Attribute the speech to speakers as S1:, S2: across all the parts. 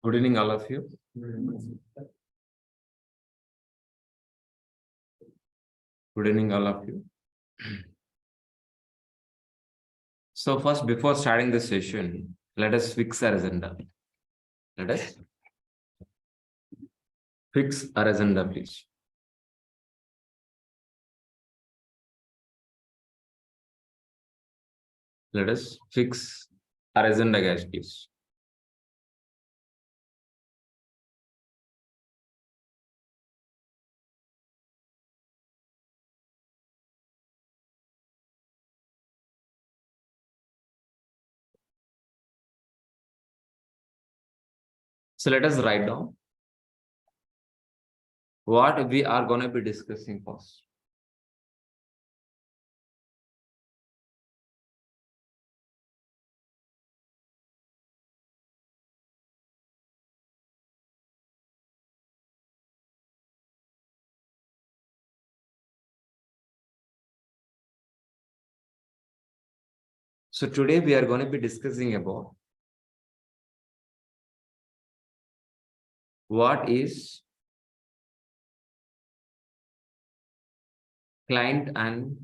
S1: Good evening, all of you. Good evening, all of you. So first, before starting the session, let us fix our agenda. Let us fix our agenda, please. Let us fix our agenda, guys, please. So let us write down what we are going to be discussing first. So today we are going to be discussing about what is client and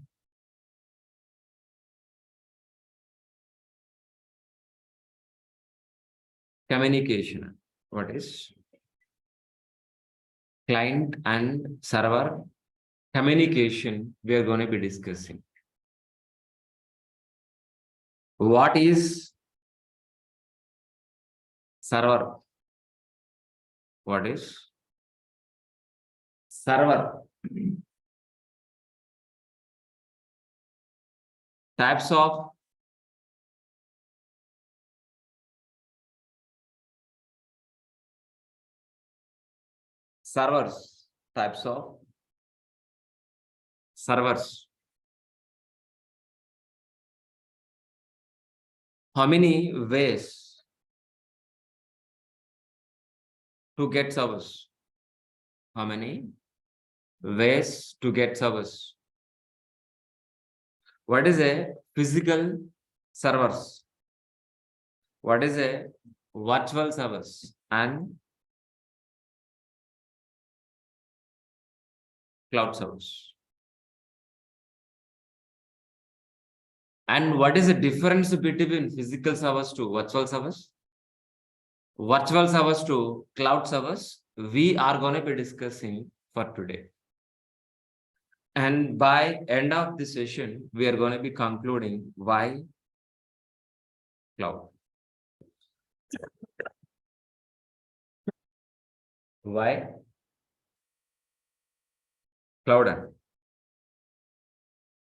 S1: communication. What is client and server communication we are going to be discussing. What is server? What is server? Types of servers. Types of servers. How many ways to get service? How many ways to get service? What is a physical servers? What is a virtual service and cloud service? And what is the difference between physical service to virtual service? Virtual service to cloud service, we are going to be discussing for today. And by end of the session, we are going to be concluding why cloud. Why cloud?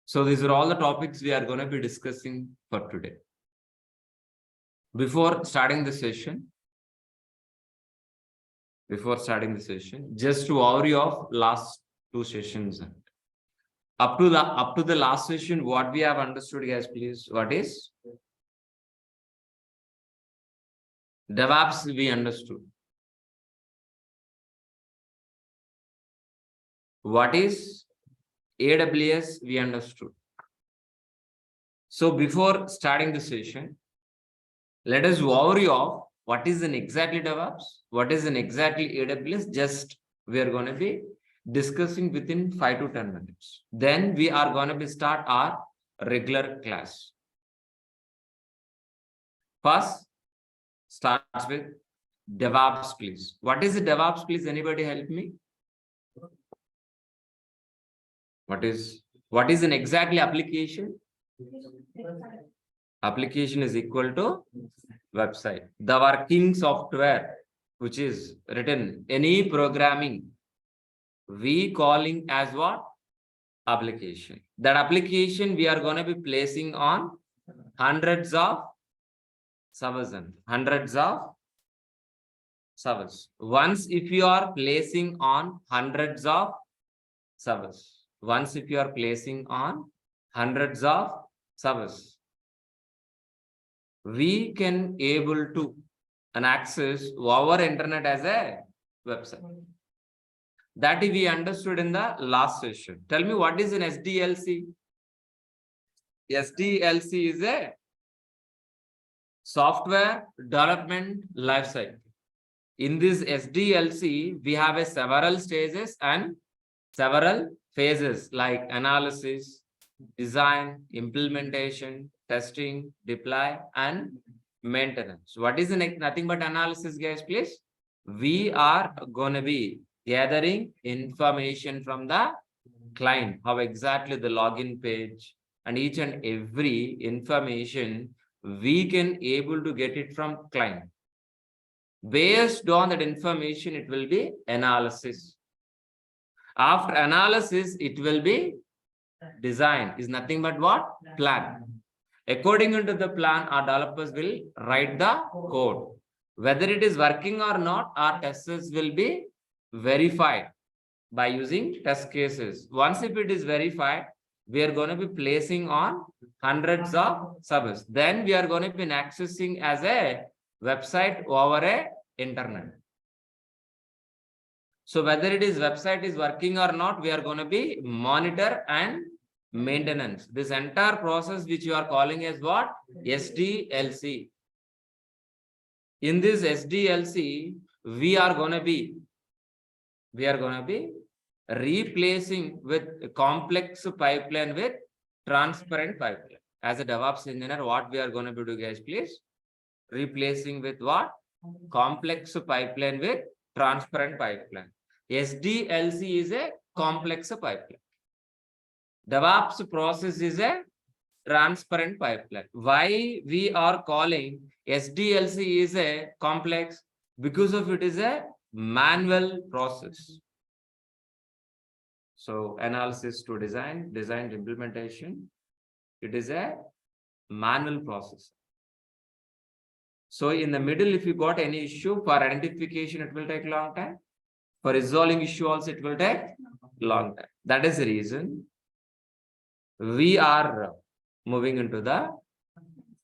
S1: So these are all the topics we are going to be discussing for today. Before starting the session, just to overview of last two sessions. Up to the last session, what we have understood, guys, please. What is DevOps? We understood. What is AWS? We understood. So before starting the session, let us overview of what is an exactly DevOps, what is an exactly AWS. Just we are going to be discussing within 5 to 10 minutes. Then we are going to be start our regular class. First, starts with DevOps, please. What is the DevOps, please? Anybody help me? What is an exactly application? Application is equal to website. The working software which is written, any programming, we calling as what? Application. That application we are going to be placing on hundreds of servers and hundreds of servers. Once if you are placing on hundreds of servers, once if you are placing on hundreds of servers, we can able to access our internet as a website. That we understood in the last session. Tell me, what is an SDLC? SDLC is a software development lifecycle. In this SDLC, we have a several stages and several phases like analysis, design, implementation, testing, deploy, and maintenance. What is the nothing but analysis, guys, please? We are going to be gathering information from the client, how exactly the login page and each and every information we can able to get it from client. Based on that information, it will be analysis. After analysis, it will be design. Is nothing but what? Plan. According to the plan, our developers will write the code. Whether it is working or not, our testers will be verified by using test cases. Once if it is verified, we are going to be placing on hundreds of servers. Then we are going to be accessing as a website over a internet. So whether it is website is working or not, we are going to be monitor and maintenance. This entire process which you are calling as what? SDLC. In this SDLC, we are going to be replacing with complex pipeline with transparent pipeline. As a DevOps engineer, what we are going to be doing, guys, please? Replacing with what? Complex pipeline with transparent pipeline. SDLC is a complex pipeline. DevOps process is a transparent pipeline. Why we are calling SDLC is a complex? Because of it is a manual process. So analysis to design, design to implementation, it is a manual process. So in the middle, if you got any issue for identification, it will take a long time. For resolving issue also, it will take long time. That is the reason we are moving into the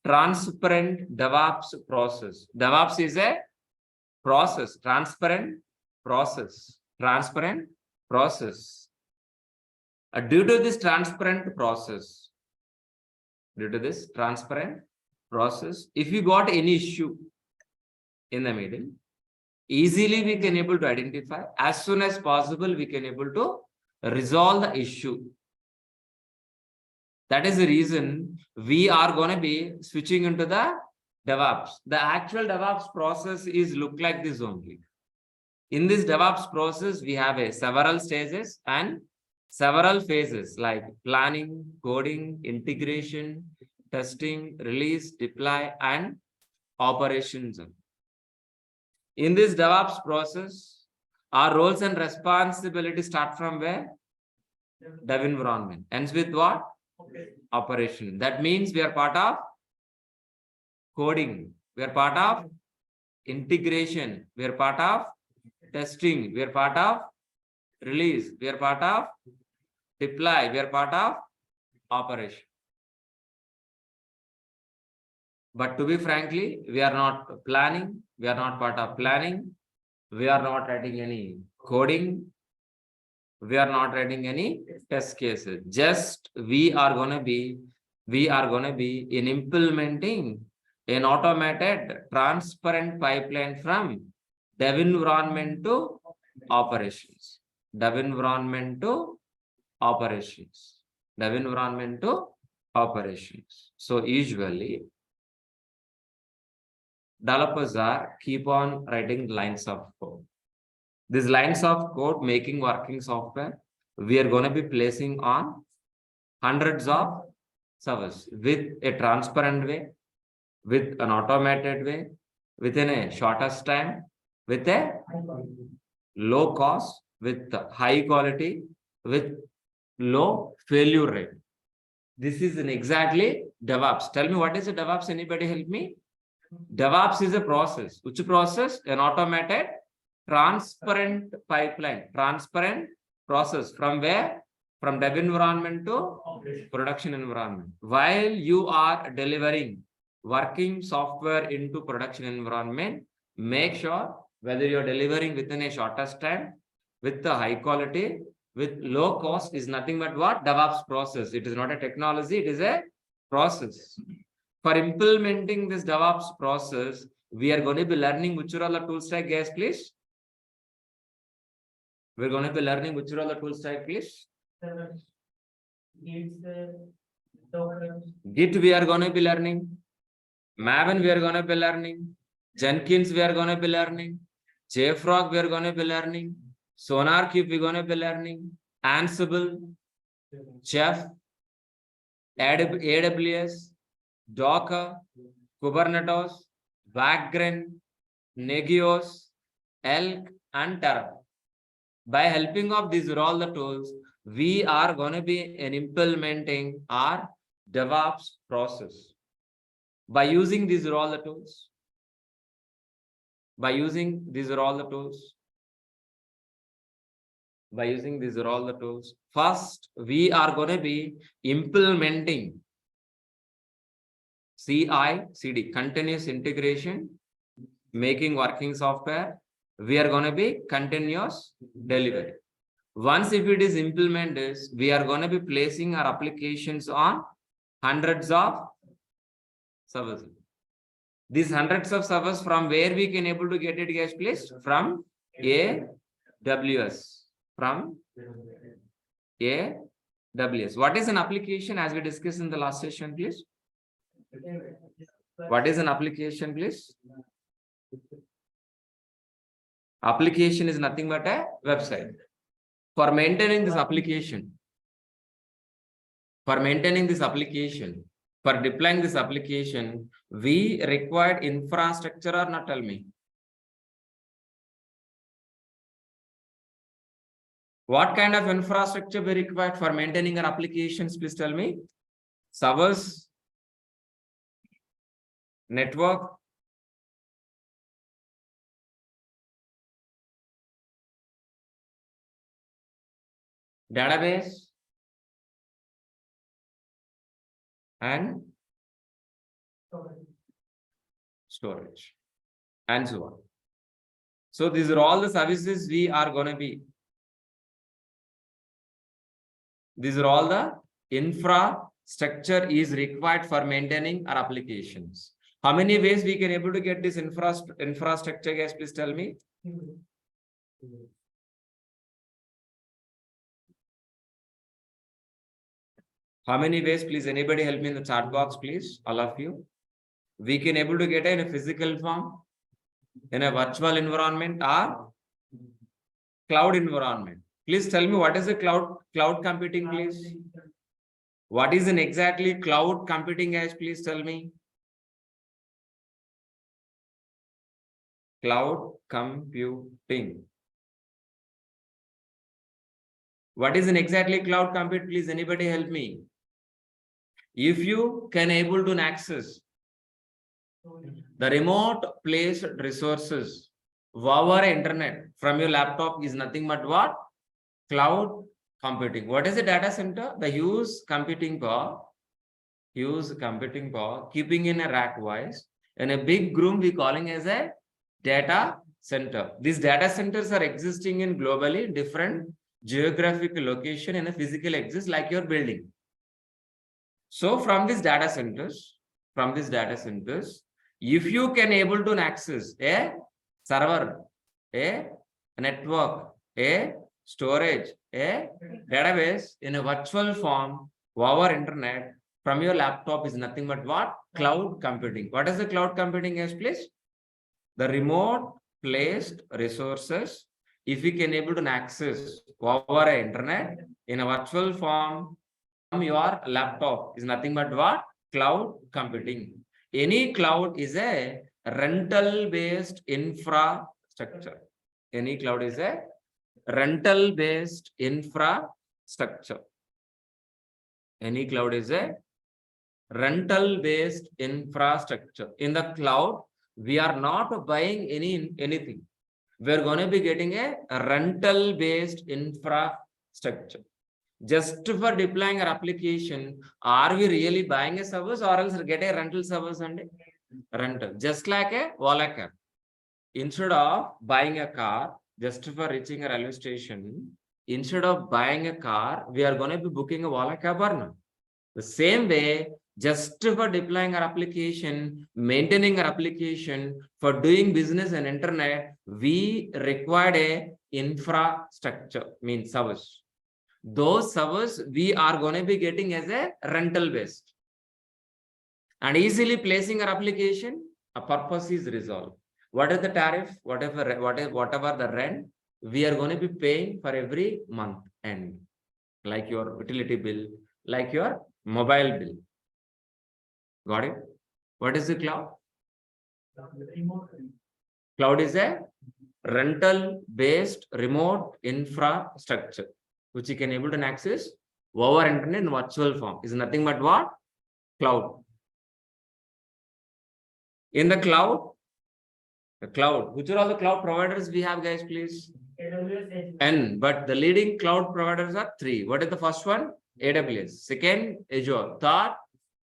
S1: transparent DevOps process. DevOps is a process, transparent process. Due to this transparent process, if you got any issue in the middle, easily we can able to identify. As soon as possible, we can able to resolve the issue. That is the reason we are going to be switching into the DevOps. The actual DevOps process is look like this only. In this DevOps process, we have several stages and several phases like planning, coding, integration, testing, release, deploy, and operations. In this DevOps process, our roles and responsibilities start from where? Dev environment. Ends with what? Operation. That means we are part of coding. We are part of integration. We are part of testing. We are part of release. We are part of deploy. We are part of operation. But to be frankly, we are not planning. We are not part of planning. We are not writing any coding. We are not writing any test cases. Just we are going to be in implementing an automated transparent pipeline from dev environment to operations. Dev environment to operations. Dev environment to operations. So usually developers are keep on writing lines of code. These lines of code making working software, we are going to be placing on hundreds of servers with a transparent way, with an automated way, within a shortest time, with a low cost, with high quality, with low failure rate. This is exactly DevOps. Tell me, what is a DevOps? Anybody help me? DevOps is a process. Which process? An automated transparent pipeline, transparent process. From where? From dev environment to production environment. While you are delivering working software into production environment, make sure whether you're delivering within a shortest time, with the high quality, with low cost, is nothing but what? DevOps process. It is not a technology, it is a process. For implementing this DevOps process, we are going to be learning which are all the tool stack, guys, please. We're going to be learning which are all the tool stack, please. Git we are going to be learning. Maven we are going to be learning. Jenkins we are going to be learning. JFrog we are going to be learning. SonarQube we are going to be learning. Ansible, Chef, AWS, Docker, Kubernetes, Vagrant, Nagios, Elk, and Terra. By helping of these all the tools, we are going to be implementing our DevOps process. By using these are all the tools. By using these are all the tools. By using these are all the tools. First, we are going to be implementing CI/CD, continuous integration, making working software. We are going to be continuous delivery. Once if it is implemented, we are going to be placing our applications on hundreds of servers. These hundreds of servers, from where we can able to get it, guys, please? From AWS. From AWS. What is an application, as we discussed in the last session, please? What is an application, please? Application is nothing but a website. For maintaining this application, for deploying this application, we required infrastructure or not? Tell me. What kind of infrastructure we required for maintaining our applications? Please tell me. Servers, network, database, and storage, and so on. So these are all the services we are going to be. These are all the infrastructure is required for maintaining our applications. How many ways we can able to get this infrastructure, guys? Please tell me. How many ways? Please, anybody help me in the chat box, please. All of you. We can able to get it in a physical form, in a virtual environment, or cloud environment. Please tell me, what is a cloud computing, please? What is an exactly cloud computing, guys? Please tell me. Cloud computing. What is an exactly cloud compute? Please, anybody help me. If you can able to access the remote placed resources over internet from your laptop is nothing but what? Cloud computing. What is a data center? The huge computing power, keeping in a rack wise, in a big room we calling as a data center. These data centers are existing in globally different geographical location in a physical exist like your building. So from these data centers, if you can able to access a server, a network, a storage, a database in a virtual form over internet from your laptop is nothing but what? Cloud computing. What is the cloud computing, guys, please? The remote placed resources, if we can able to access over internet in a virtual form from your laptop is nothing but what? Cloud computing. Any cloud is a rental based infrastructure. Any cloud is a rental based infrastructure. Any cloud is a rental based infrastructure. In the cloud, we are not buying anything. We're going to be getting a rental based infrastructure. Just for deploying our application, are we really buying a service or else get a rental service and rental? Just like a Ola cab. Instead of buying a car just for reaching a railway station, instead of buying a car, we are going to be booking a Ola cab or not. The same way, Just for deploying our application, maintaining our application, for doing business and internet, we required a infrastructure, means servers. Those servers we are going to be getting as a rental based. And easily placing our application, a purpose is resolved. What is the tariff? Whatever the rent, we are going to be paying for every month end, like your utility bill, like your mobile bill. Got it? What is the cloud? Cloud is a rental based remote infrastructure which you can able to access over internet in virtual form. Is nothing but what? Cloud. In the cloud, which are all the cloud providers we have, guys, please? AWS. N, but the leading cloud providers are 3. What is the first one? AWS. Second, Azure. Third,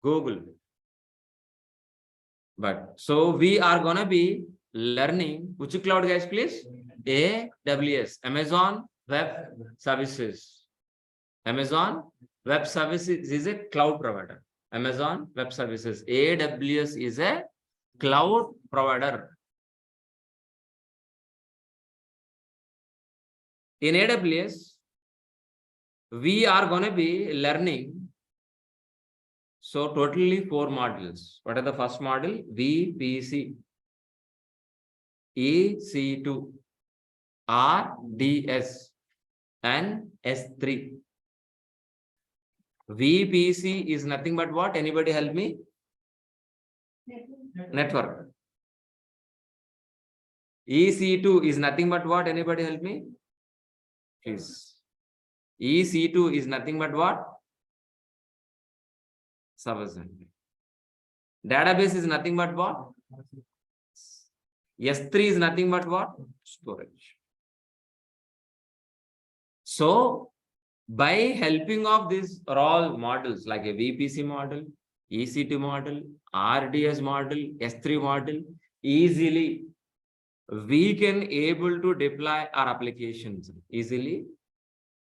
S1: Google. But so we are gonna be learning which cloud, guys, please? AWS, Amazon Web Services. Amazon Web Services is a cloud provider. Amazon Web Services. AWS is a cloud provider. In AWS, we are going to be learning, so totally 4 modules. What are the first module? VPC, EC2, RDS, and S3. VPC is nothing but what? Anybody help me? Network. EC2 is nothing but what? Anybody help me? Please. EC2 is nothing but what? Servers. Database is nothing but what? S3 is nothing but what? Storage. So, by helping of these all models like a VPC model, EC2 model, RDS model, S3 model, easily we can able to deploy our applications. Easily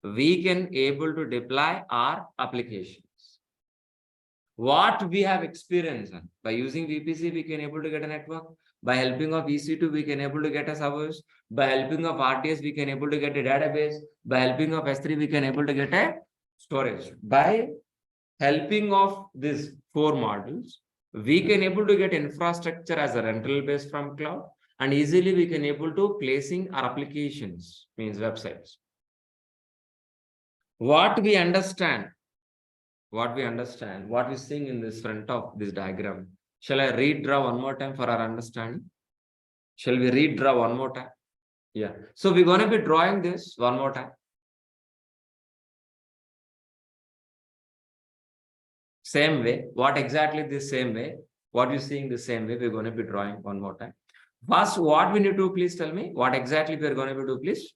S1: we can able to deploy our applications. What we have experienced by using VPC, we can able to get a network. By helping of EC2, we can able to get a servers. By helping of RDS, we can able to get a database. By helping of S3, we can able to get a storage. By helping of these 4 models, we can able to get infrastructure as a rental base from cloud, and easily we can able to placing our applications, means websites. What we understand, what we're seeing in this front of this diagram. Shall I redraw one more time for our understanding? Shall we redraw one more time? Yeah. So we're going to be drawing this one more time. Same way. What exactly this same way? What you're seeing the same way, we're going to be drawing one more time. First, what we need to do, please tell me. What exactly we're going to do, please?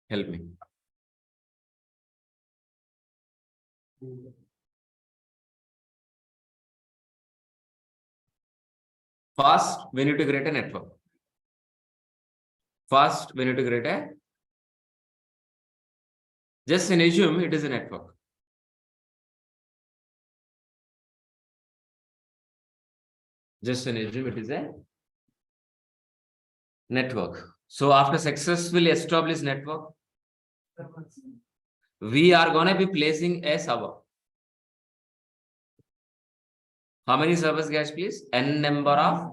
S1: Help me. First, we need to create a network. First, we need to create a, just assume it is a network. Just assume it is a network. So after successfully established network, we are going to be placing a server. How many servers, guys, please? N number of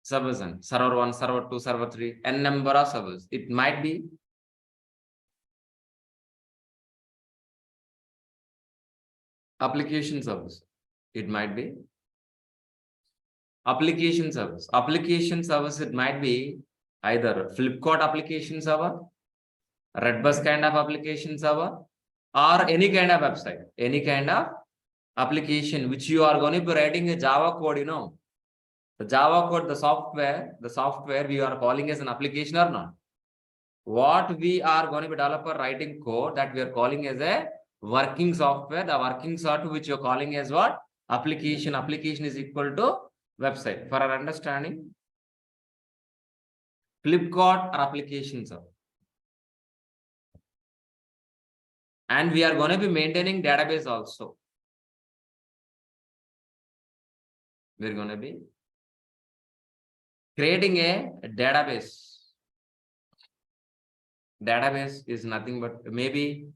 S1: servers. Server 1, server 2, server 3, N number of servers. It might be application servers. It might be application servers. Application servers, it might be either Flipkart application server, Redbus kind of application server, or any kind of website, any kind of application which you are going to be writing a Java code, you know. The Java code, the software we are calling as an application or not. What we are going to be developer writing code that we are calling as a working software. The working software which you're calling as what? Application. Application is equal to website. For our understanding, Flipkart or application server. And we are going to be maintaining database also. we're going to be creating a database. Database is nothing but maybe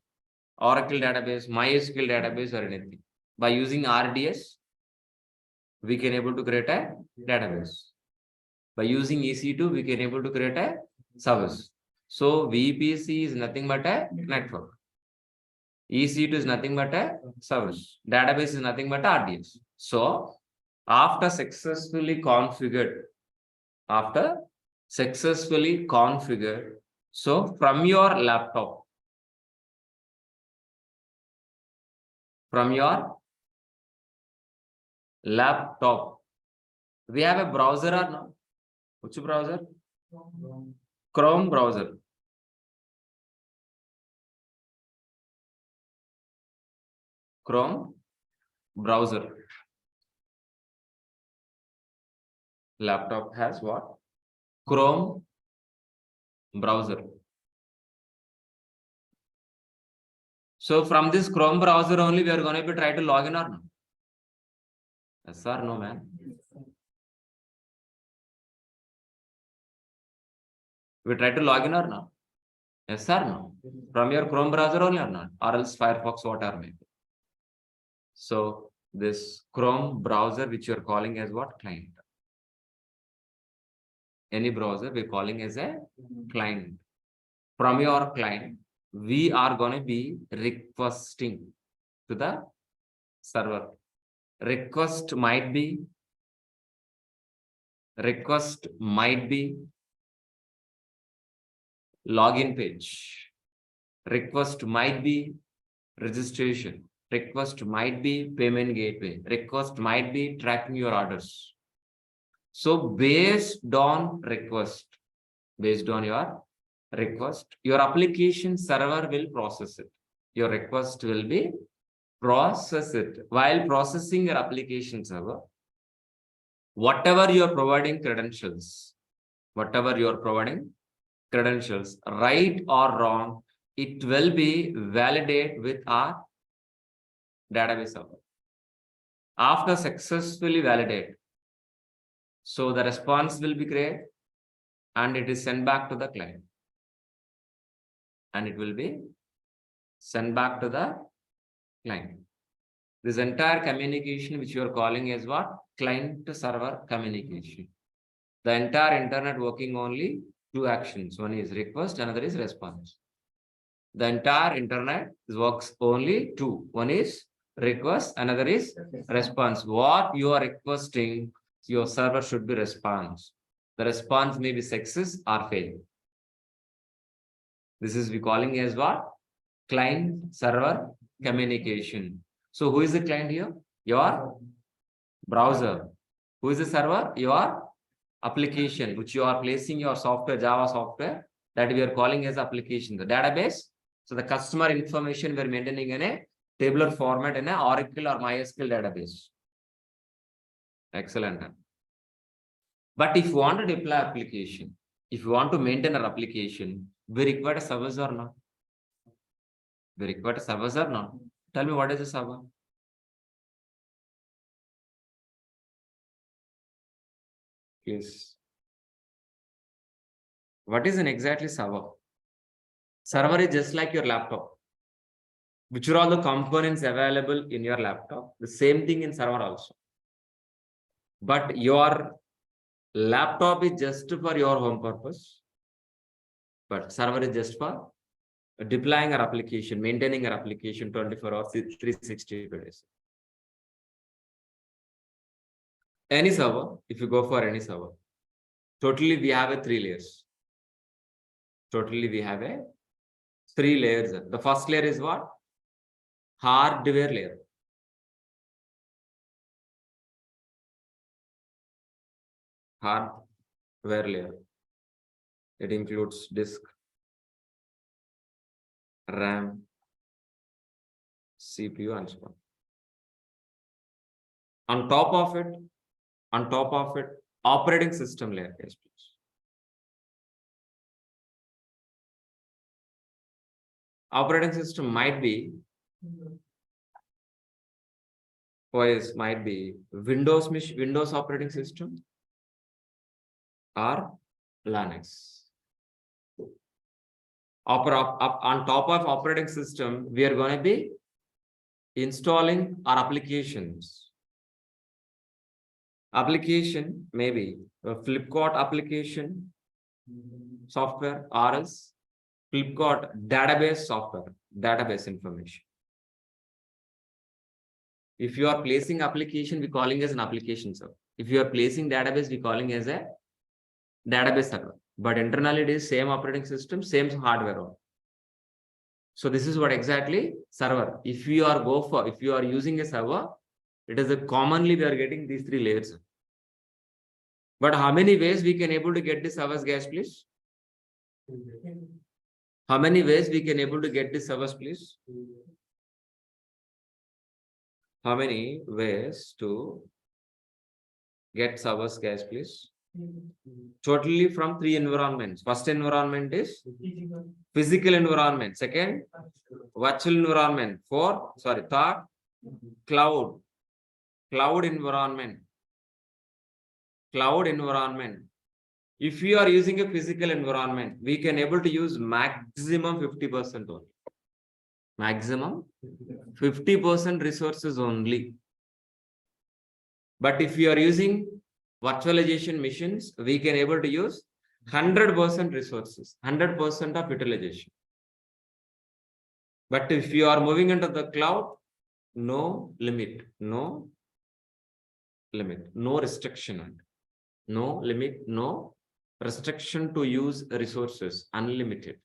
S1: Oracle database, MySQL database, or anything. By using RDS, we can able to create a database. By using EC2, we can able to create a service. So VPC is nothing but a network. EC2 is nothing but a service. Database is nothing but RDS. So after successfully configured, so from your laptop, we have a browser or no? Which browser? Chrome browser. Chrome browser. Laptop has what? Chrome browser. So from this Chrome browser only, we are going to be try to log in or no? Yes or no, man? We try to log in or no? Yes or no? From your Chrome browser only or not? Or else Firefox, whatever maybe. So this Chrome browser, which you are calling as what? Client. Any browser we're calling as a client. From your client, we are going to be requesting to the server. Request might be login page. Request might be registration. Request might be payment gateway. Request might be tracking your orders. So based on your request, your application server will process it. Your request will be process it. While processing your application server, whatever you are providing credentials, right or wrong, it will be validated with our database server. After successfully validate, so the response will be created and it is sent back to the client. This entire communication, which you are calling as what? Client to server communication. The entire internet working only two actions. One is request, another is response. The entire internet works only two. One is request, another is response. What you are requesting, your server should be response. The response may be success or fail. This is we calling as what? Client server communication. So who is the client here? Your browser. Who is the server? Your application, which you are placing your software, Java software, that we are calling as application. The database. So the customer information we are maintaining in a tabular format in a Oracle or MySQL database. Excellent. But if you want to deploy application, if you want to maintain our application, we require a service or not? Tell me, what is a server? Please. What is an exactly server? Server is just like your laptop. Which are all the components available in your laptop? The same thing in server also. But your laptop is just for your home purpose. But server is just for deploying our application, maintaining our application 24 hours, 360 days. Any server, if you go for any server, totally we have a 3 layers. The first layer is what? Hardware layer. It includes disk, RAM, CPU, and so on. On top of it, operating system layer. Yes, please. Operating system might be OS might be Windows operating system or Linux. On top of operating system, we are going to be installing our applications. Application maybe a Flipkart application software, or else Flipkart database software, database information. If you are placing application, we calling as an application server. If you are placing database, we calling as a database server. But internally it is same operating system, same hardware. So this is what exactly server. If you are using a server, it is a commonly we are getting these three layers. But how many ways we can able to get the servers, guys, please? How many ways we can able to get the servers, please? How many ways to get servers, guys, please? Totally from three environments. First environment is physical environment. Second, virtual environment. Third, cloud environment. Cloud environment. If you are using a physical environment, we can able to use maximum 50% only. Maximum 50% resources only. But if you are using virtualization machines, we can able to use 100% resources, 100% of utilization. But if you are moving into the cloud, no limit, no restriction, no limit, no restriction to use resources, unlimited.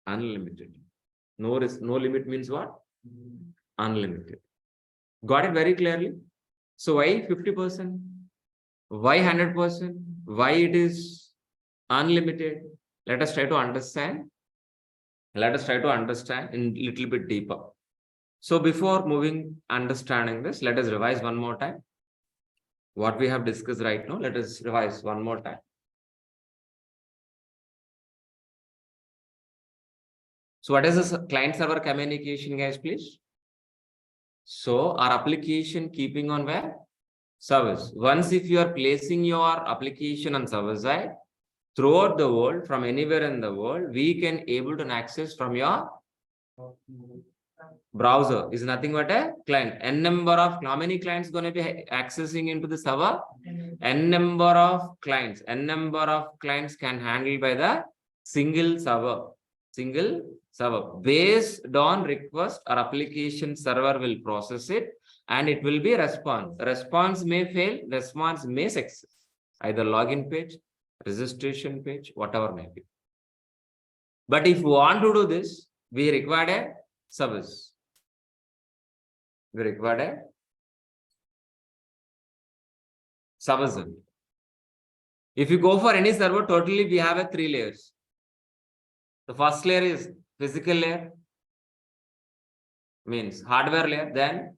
S1: Unlimited. No limit means what? Unlimited. Got it very clearly? So why 50%? Why 100%? Why it is unlimited? Let us try to understand. Let us try to understand in a little bit deeper. So before moving understanding this, let us revise one more time. What we have discussed right now, let us revise one more time. So what is the client server communication, guys, please? So our application keeping on where? Service. Once if you are placing your application on server side, throughout the world, from anywhere in the world, we can able to access from your browser. Is nothing but a client. N number of, how many clients going to be accessing into the server? N number of clients. N number of clients can handle by the single server. Single server. Based on request, our application server will process it and it will be response. Response may fail, response may success. Either login page, registration page, whatever may be. But if we want to do this, we require a service. We require a service. If you go for any server, totally we have a 3 layers. The first layer is physical layer, means hardware layer, then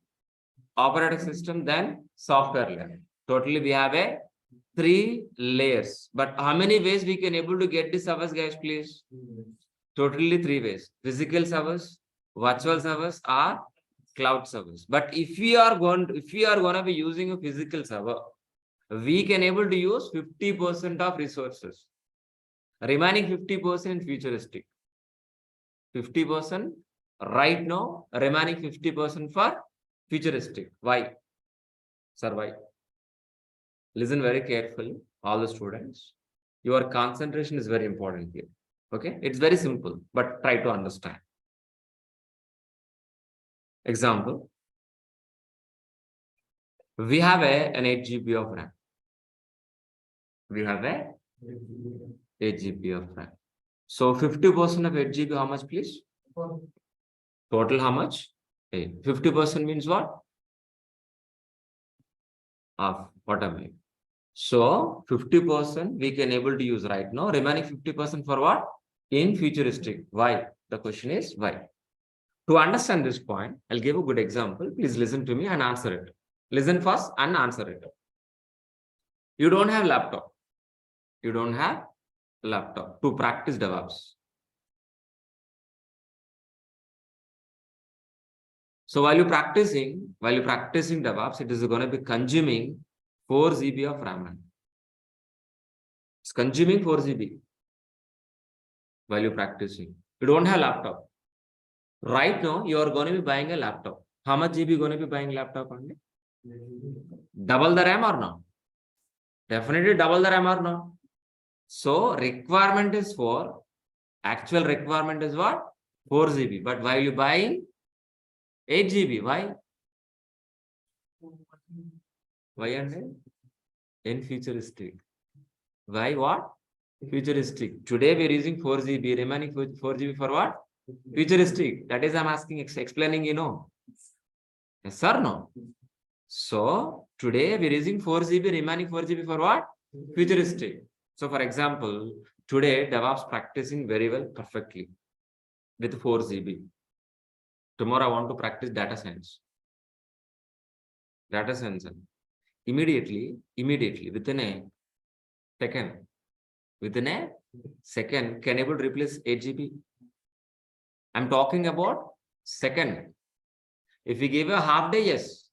S1: operating system, then software layer. Totally we have a 3 layers. But how many ways we can able to get the servers, guys, please? Totally 3 ways. Physical servers, virtual servers, or cloud servers. But if we are going to be using a physical server, we can able to use 50% of resources. Remaining 50% in futuristic. 50% right now, remaining 50% for futuristic. Why? Sir, why? Listen very carefully, all the students. Your concentration is very important here. Okay? It's very simple, but try to understand. Example. We have an 8 GB of RAM. We have a 8 GB of RAM. So 50% of 8 GB, how much, please? Total how much? 8. 50% means what? Half. What am I? So 50% we can able to use right now. Remaining 50% for what? In futuristic. Why? The question is why? To understand this point, I'll give a good example. Please listen to me and answer it. Listen first and answer it. You don't have laptop. You don't have laptop to practice DevOps. So while you're practicing DevOps, it is going to be consuming 4 GB of RAM. It's consuming 4 GB while you're practicing. You don't have laptop. Right now, you are going to be buying a laptop. How much GB going to be buying laptop? Only? Double the RAM or no? Definitely double the RAM or no? So requirement is 4. Actual requirement is what? 4 GB. But while you buying 8 GB, why? Why and in futuristic? Why what? Futuristic. Today we are using 4 GB. Remaining 4 GB for what? Futuristic. That is I'm asking, explaining, you know. Yes or no? So today we are using 4 GB. Remaining 4 GB for what? Futuristic. So for example, today DevOps practicing very well, perfectly with 4 GB. Tomorrow I want to practice data science. Data science. Immediately, within a second, can able to replace 8 GB. I'm talking about second. If we give a half day, yes.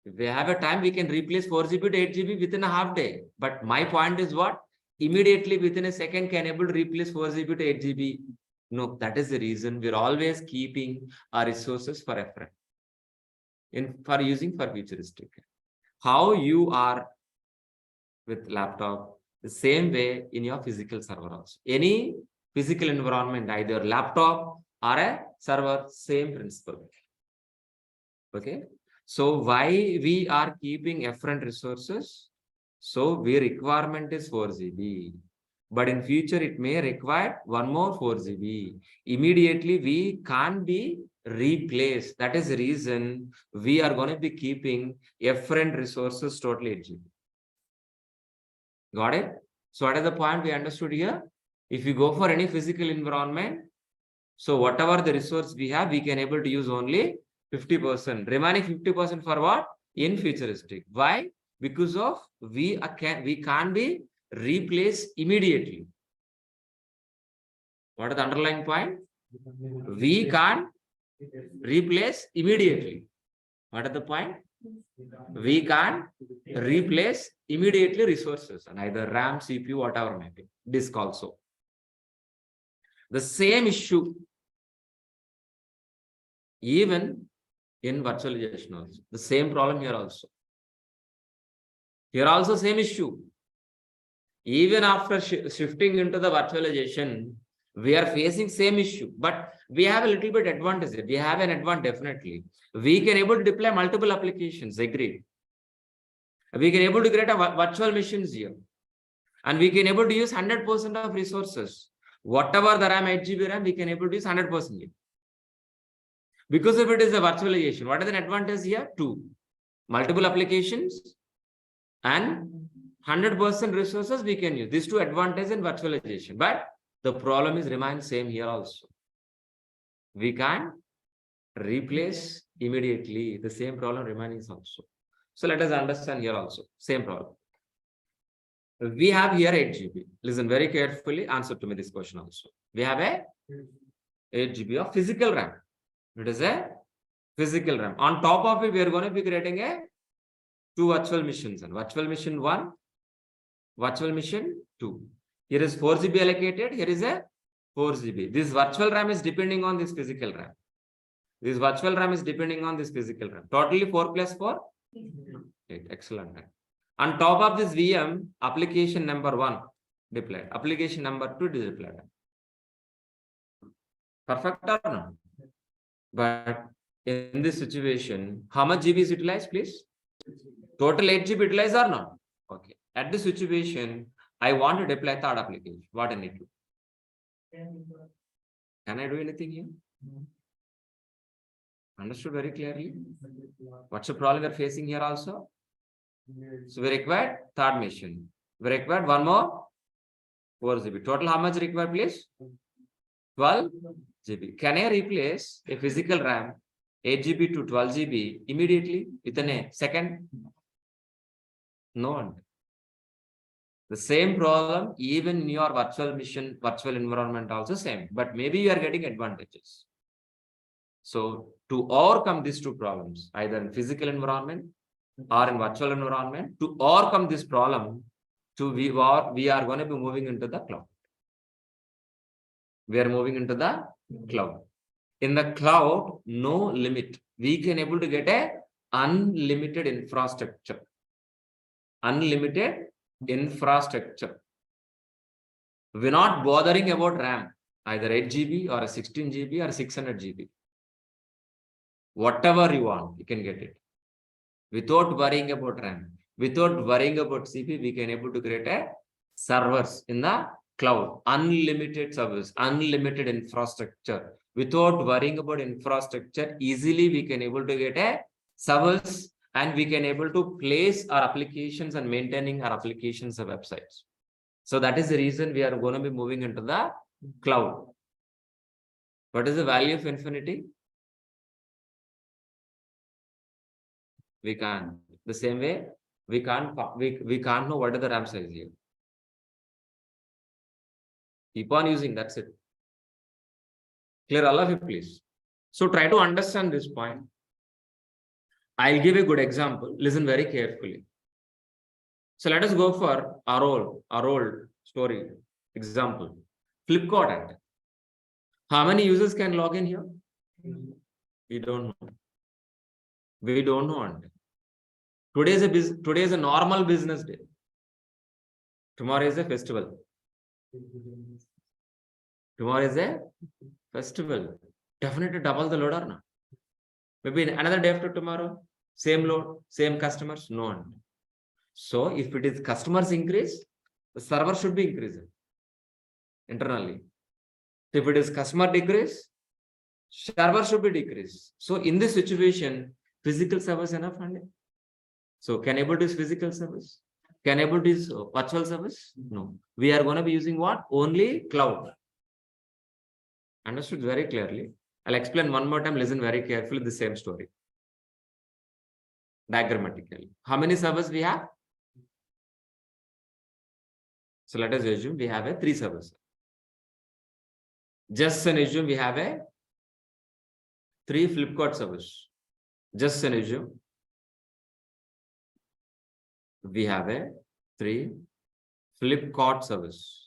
S1: If we have a time, we can replace 4 GB to 8 GB within a half day. But my point is what? Immediately within a second can able to replace 4 GB to 8 GB. No, that is the reason we're always keeping our resources for reference. For using for futuristic. How you are with laptop, the same way in your physical server also. Any physical environment, either laptop or a server, same principle. Okay. So why we are keeping efficient resources? So we requirement is 4 GB. But in future, it may require one more 4 GB. Immediately, we can't be replaced. That is the reason we are going to be keeping efficient resources totally 8 GB. Got it? So what is the point we understood here? If you go for any physical environment, so whatever the resource we have, we can able to use only 50%. Remaining 50% for what? In futuristic. Why? Because of we can't be replaced immediately. What is the underlying point? We can't replace immediately. What is the point? We can't replace immediately resources, and either RAM, CPU, whatever may be, disk also. The same issue even in virtualization also. The same problem here also. Here also same issue. Even after shifting into the virtualization, we are facing same issue, but we have a little bit advantage. We have an advantage definitely. We can able to deploy multiple applications, agreed. We can able to create a virtual machines here. And we can able to use 100% of resources. Whatever the RAM, 8 GB RAM, we can able to use 100%. Because if it is a virtualization, what is an advantage here? 2. Multiple applications and 100% resources we can use. These 2 advantages in virtualization. But the problem is remains same here also. We can't replace immediately. The same problem remains also. So let us understand here also. Same problem. We have here 8 GB. Listen very carefully. Answer to me this question also. We have a 8 GB of physical RAM. It is a physical RAM. On top of it, we are going to be creating a 2 virtual machines. And virtual machine 1, virtual machine 2. Here is 4 GB allocated. Here is a 4 GB. This virtual RAM is depending on this physical RAM. This virtual RAM is depending on this physical RAM. Totally 4 plus 4? 8. Excellent. On top of this VM, application number 1 deployed. Application number 2 deployed. Perfect or no? But in this situation, how much GB is utilized, please? Total 8 GB utilized or not? Okay. At this situation, I want to deploy third application. What I need to do? Can I do anything here? Understood very clearly? What's the problem we're facing here also? So we required third machine. We required one more 4 GB. Total how much required, please? 12 GB. Can I replace a physical RAM 8 GB to 12 GB immediately within a second? No. The same problem even in your virtual machine, virtual environment also same. But maybe you are getting advantages. So to overcome these two problems, either in physical environment or in virtual environment, to overcome this problem, we are going to be moving into the cloud. We are moving into the cloud. In the cloud, no limit. We can able to get a unlimited infrastructure. Unlimited infrastructure. We're not bothering about RAM, either 8 GB or a 16 GB or 600 GB. Whatever you want, you can get it. Without worrying about RAM, without worrying about CPU, we can able to create a servers in the cloud, unlimited service, unlimited infrastructure. Without worrying about infrastructure, easily we can able to get a servers and we can able to place our applications and maintaining our applications and websites. So that is the reason we are going to be moving into the cloud. What is the value of infinity? We can't. The same way, we can't know what is the RAM size here. Keep on using, that's it. Clear, all of you, please. So try to understand this point. I'll give a good example. Listen very carefully. So let us go for our old story example. Flipkart. How many users can log in here? We don't know. We don't know. Today is a normal business day. Tomorrow is a festival. Tomorrow is a festival. Definitely double the load or not. Maybe another day after tomorrow, same load, same customers, no one. So if it is customers increase, the server should be increasing internally. If it is customer decrease, server should be decreased. So in this situation, physical service enough only. So can able to use physical service? Can able to use virtual service? No. We are going to be using what? Only cloud. Understood very clearly. I'll explain one more time. Listen very carefully the same story. Diagrammatically. How many servers we have? So let us assume we have a 3 servers. Just an assume we have a 3 Flipkart servers. Just an assume we have a 3 Flipkart servers.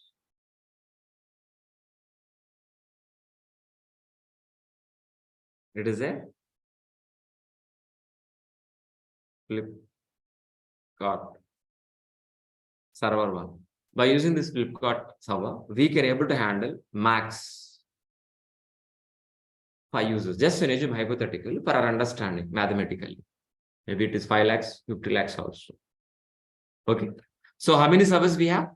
S1: It is a Flipkart server 1. By using this Flipkart server, we can able to handle max 5 users. Just an assume hypothetical for our understanding mathematically. Maybe it is 5 lakhs, 50 lakhs also. Okay. So how many servers we have?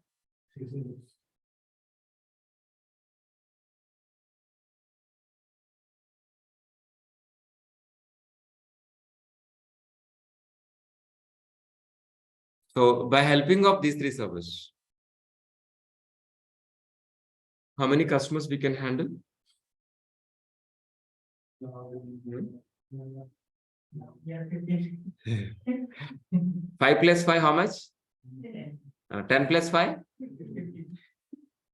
S1: So by helping of these 3 servers, how many customers we can handle? 5 plus 5, how much? 10 plus 5?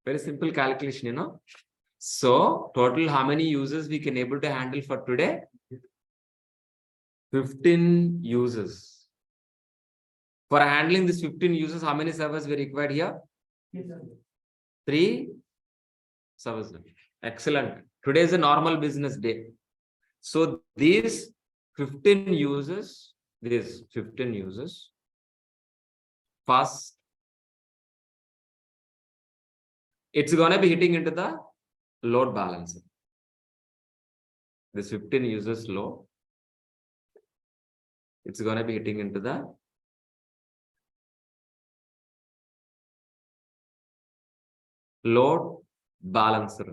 S1: Very simple calculation, you know. So total how many users we can able to handle for today? 15 users. For handling this 15 users, how many servers we required here? 3 servers. Excellent. Today is a normal business day. So these 15 users, first, it's going to be hitting into the load balancer. This 15 users load, it's going to be hitting into the load balancer.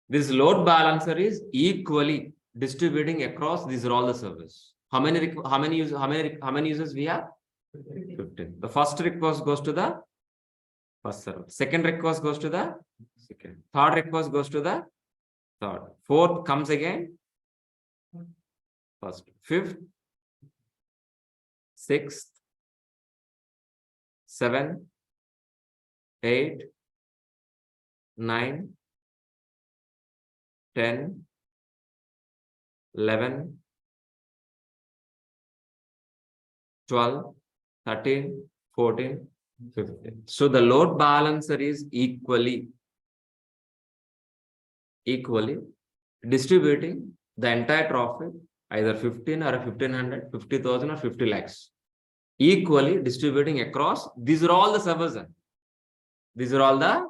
S1: This load balancer is equally distributing across these are all the servers. How many users we have? 15. The first request goes to the first server. Second request goes to the second. Third request goes to the third. Fourth comes again. First. Fifth. Sixth. 7, 8, 9, 10, 11, 12, 13, 14, 15. So the load balancer is equally distributing the entire traffic, either 15 or 1500, 50,000 or 50 lakhs. Equally distributing across. These are all the servers. These are all the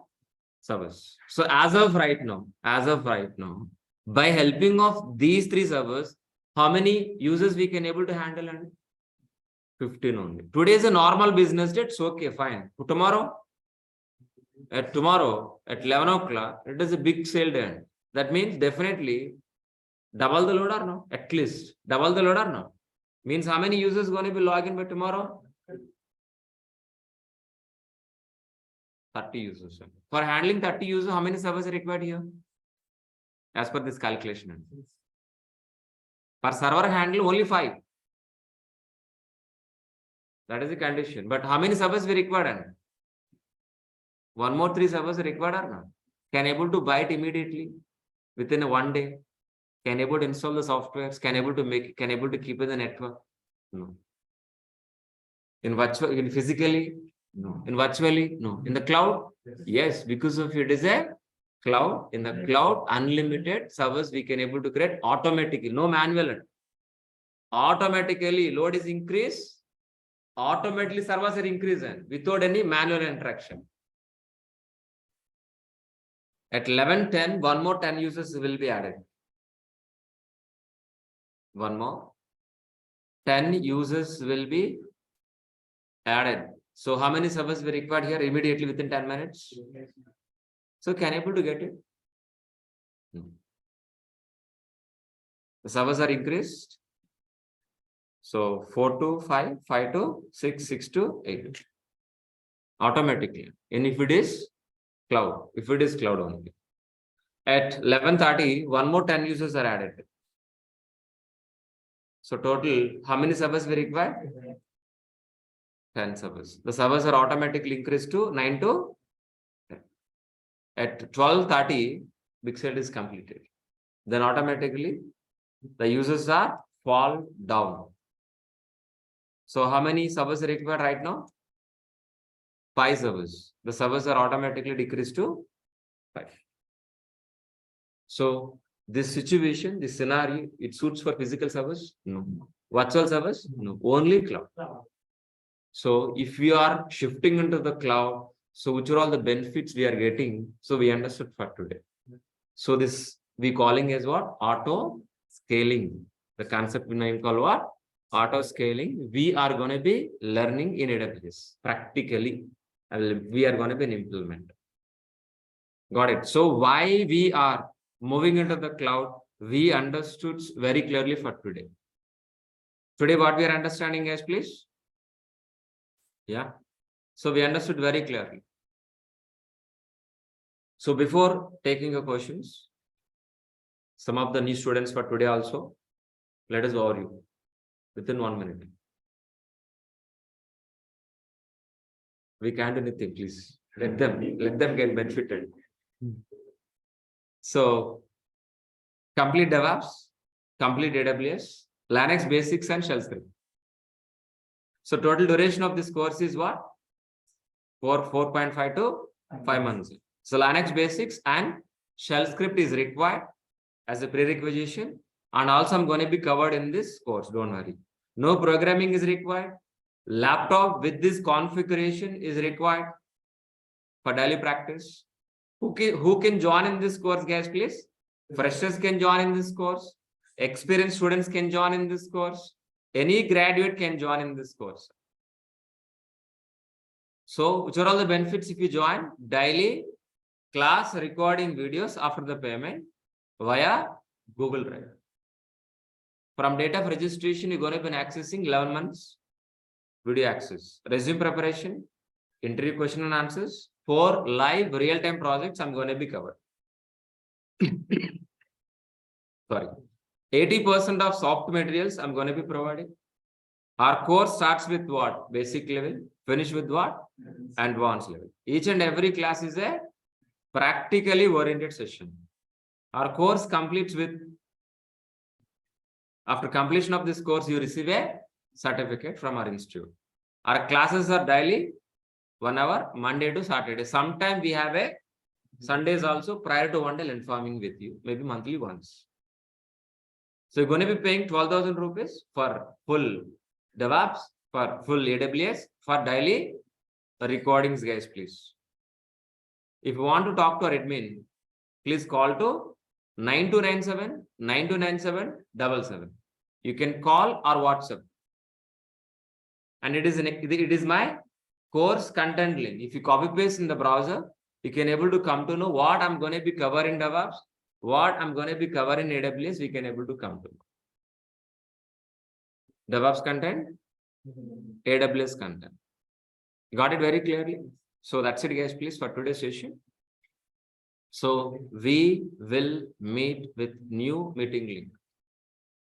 S1: servers. So as of right now, by helping of these three servers, how many users we can able to handle? And 15 only. Today is a normal business day. It's okay, fine. Tomorrow at 11 o'clock, it is a big sale day. That means definitely double the load or no? At least double the load or no? Means how many users going to be logging by tomorrow? 30 users. For handling 30 users, how many servers are required here? As per this calculation. Per server handle only 5. That is the condition. But how many servers we required? One more 3 servers are required or not? Can able to buy it immediately within 1 day? Can able to install the softwares? Can able to keep in the network? No. In physically? No. In virtually? No. In the cloud? Yes, because of it is a cloud. In the cloud, unlimited servers we can able to create automatically, no manual. Automatically load is increased. Automatically servers are increasing without any manual interaction. At 11:10, one more 10 users will be added. One more 10 users will be added. So how many servers we required here immediately within 10 minutes? So can able to get it? No. The servers are increased. So 4 to 5, 5 to 6, 6 to 8. Automatically. And if it is cloud, only. At 11:30, one more 10 users are added. So total, how many servers we require? 10 servers. The servers are automatically increased to 9 to 10. At 12:30, big set is completed. Then automatically the users are fall down. So how many servers are required right now? 5 servers. The servers are automatically decreased to 5. So this situation, this scenario, it suits for physical servers? No. Virtual servers? No. Only cloud. So if we are shifting into the cloud, so which are all the benefits we are getting? So we understood for today. So this we calling as what? Auto scaling. The concept we name call what? Auto scaling. We are going to be learning in AWS practically. We are going to be implement. Got it. So why we are moving into the cloud, we understood very clearly for today. Today, what we are understanding is, please. Yeah. So we understood very clearly. So before taking your questions, some of the new students for today also, let us overview within 1 minute. We can't do anything, please. Let them get benefited. So complete DevOps, complete AWS, Linux basics and shell script. So total duration of this course is what? 4.5 to 5 months. So Linux basics and shell script is required as a prerequisite, and also I'm going to be covered in this course. Don't worry. No programming is required. Laptop with this configuration is required for daily practice. Who can join in this course, guys, please? Freshers can join in this course. Experienced students can join in this course. Any graduate can join in this course. So, which are all the benefits if you join? Daily class recording videos after the payment via Google Drive. From date of registration, you're going to be accessing 11 months video access. Resume preparation, interview question and answers. 4 live real-time projects I'm going to be covered. Sorry. 80% of soft materials I'm going to be providing. Our course starts with what? Basic level. Finish with what? Advanced level. Each and every class is a practically oriented session. Our course completes with, after completion of this course, you receive a certificate from our institute. Our classes are daily, 1 hour, Monday to Saturday. Sometimes we have a Sundays also, prior to one day informing with you, maybe monthly once. So you're going to be paying 12,000 rupees for full DevOps, for full AWS, for daily recordings, guys, please. If you want to talk to our admin, please call to 9297 9297 77. You can call or WhatsApp. And it is my course content link. If you copy paste in the browser, you can able to come to know what I'm going to be covering in DevOps, what I'm going to be covering in AWS, we can able to come to. DevOps content, AWS content. Got it very clearly? So that's it, guys, please, for today's session. So we will meet with new meeting link.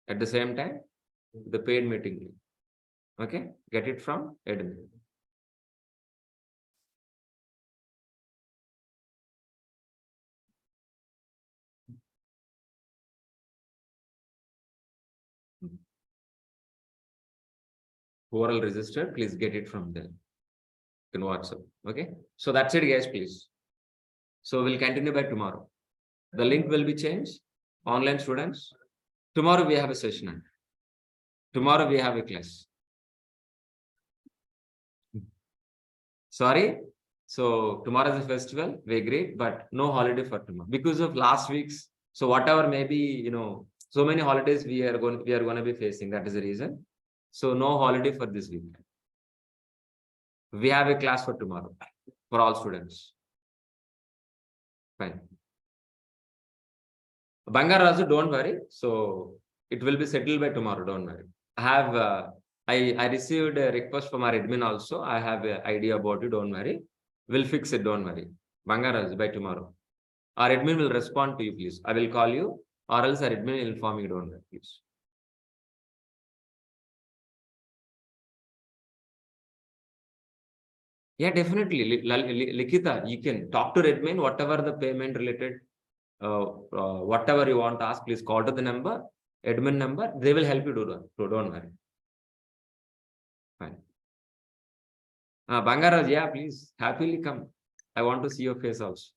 S1: At the same time, the paid meeting link. Okay, get it from admin. Whoever registered, please get it from there. In WhatsApp. Okay, so that's it, guys, please. So we'll continue by tomorrow. The link will be changed. Online students, tomorrow we have a session. Tomorrow we have a class. Sorry. So tomorrow is a festival. We agree, but no holiday for tomorrow because of last week's. So whatever maybe, so many holidays we are going to be facing. That is the reason. So no holiday for this week. We have a class for tomorrow for all students. Fine. Bangaraju, don't worry. So it will be settled by tomorrow. Don't worry. I have I received a request from our admin also. I have an idea about it. Don't worry. We'll fix it. Don't worry. Bangaraju, by tomorrow. Our admin will respond to you, please. I will call you, or else our admin will inform you. Don't worry, please. Yeah, definitely. Likita, you can talk to admin, whatever the payment related, whatever you want to ask, please call to the number, admin number. They will help you do that. So don't worry. Fine. Bangaraj, yeah, please happily come. I want to see your face also.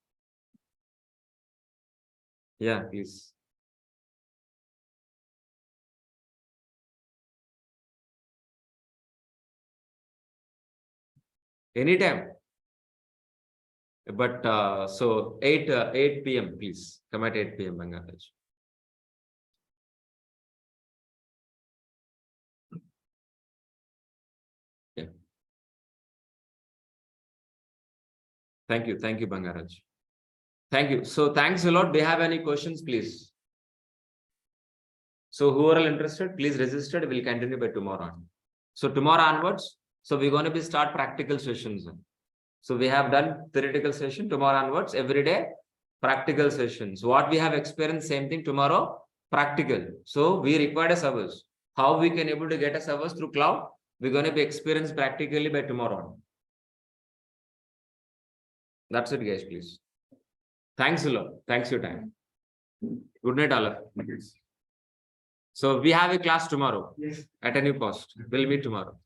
S1: Yeah, please. Anytime. But so 8 p.m. please come at 8 p.m. Bangaraj. Yeah. Thank you, Bangaraj. Thank you. So thanks a lot. Do you have any questions, please? So who are interested, please register. We'll continue by tomorrow. So tomorrow onwards, so we're going to be start practical sessions. So we have done theoretical session. Tomorrow onwards, every day practical sessions. What we have experienced, same thing tomorrow, practical. So we require a service. How we can able to get a service through cloud? We're going to be experienced practically by tomorrow. That's it, guys, please. Thanks a lot. Thanks for your time. Good night, all of you. So we have a class tomorrow. Yes. At any cost. We'll meet tomorrow.